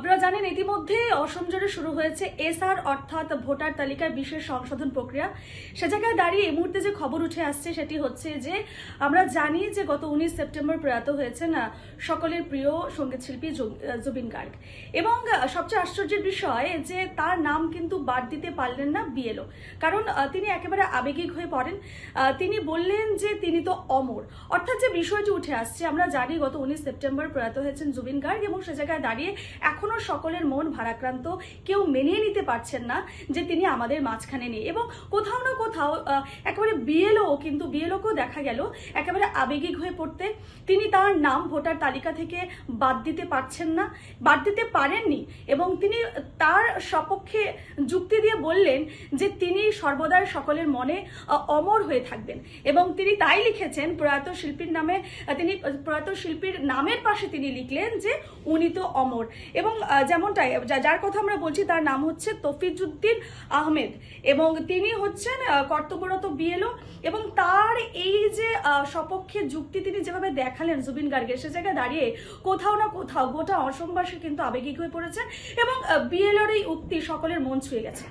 আপনারা জানেন ইতিমধ্যে অসম জুড়ে শুরু হয়েছে এসআর অর্থাৎ ভোটার তালিকার বিশেষ সংশোধন প্রক্রিয়া। সে জায়গায় দাঁড়িয়ে এই মুহূর্তে যে খবর উঠে আসছে সেটি হচ্ছে যে আমরা জানি যে গত 19 সেপ্টেম্বর প্রয়াত হয়েছেন সকলের প্রিয় সঙ্গীত শিল্পী জুবিন গার্গ, এবং সবচেয়ে আশ্চর্যের বিষয় যে তার নাম কিন্তু বাদ দিতে পারলেন না বিএলও, কারণ তিনি একেবারে আবেগিক হয়ে পড়েন। তিনি বললেন যে তিনি তো অমর, অর্থাৎ যে বিষয়টি উঠে আসছে আমরা জানি গত 19 সেপ্টেম্বর প্রয়াত হয়েছেন জুবিন গার্গ, এবং সে জায়গায় দাঁড়িয়ে এখনো সকলের মন ভারাক্রান্ত, কেউ মেনে নিতে পারছেন না যে তিনি আমাদের মাঝখানে নেই। এবং কোথাও না কোথাও একেবারে বিএলওকেও দেখা গেল একেবারে আবেগিক হয়ে পড়তে। তিনি তার নাম ভোটার তালিকা থেকে বাদ দিতে পারছেন না, বাদ দিতে পারেননি, এবং তিনি তার সপক্ষে যুক্তি দিয়ে বললেন যে তিনি সর্বদাই সকলের মনে অমর হয়ে থাকবেন, এবং তিনি তাই লিখেছেন প্রয়াত শিল্পীর নামে, তিনি প্রয়াত শিল্পীর নামের পাশে তিনি লিখলেন যে উনি তো অমর। এবং যেমনটাই যার কথা আমরা বলছি তার নাম হচ্ছে তফিজউদ্দিন আহমেদ, এবং তিনি হচ্ছেন কর্তব্যরত বিএলও, এবং তার এই যে সপক্ষে যুক্তি তিনি যেভাবে দেখালেন জুবিন গার্গের, সে জায়গায় দাঁড়িয়ে কোথাও না কোথাও গোটা অসমবাসী কিন্তু আবেগিক হয়ে পড়েছেন, এবং বিএলওর এই উক্তি সকলের মন ছুঁয়ে গেছে।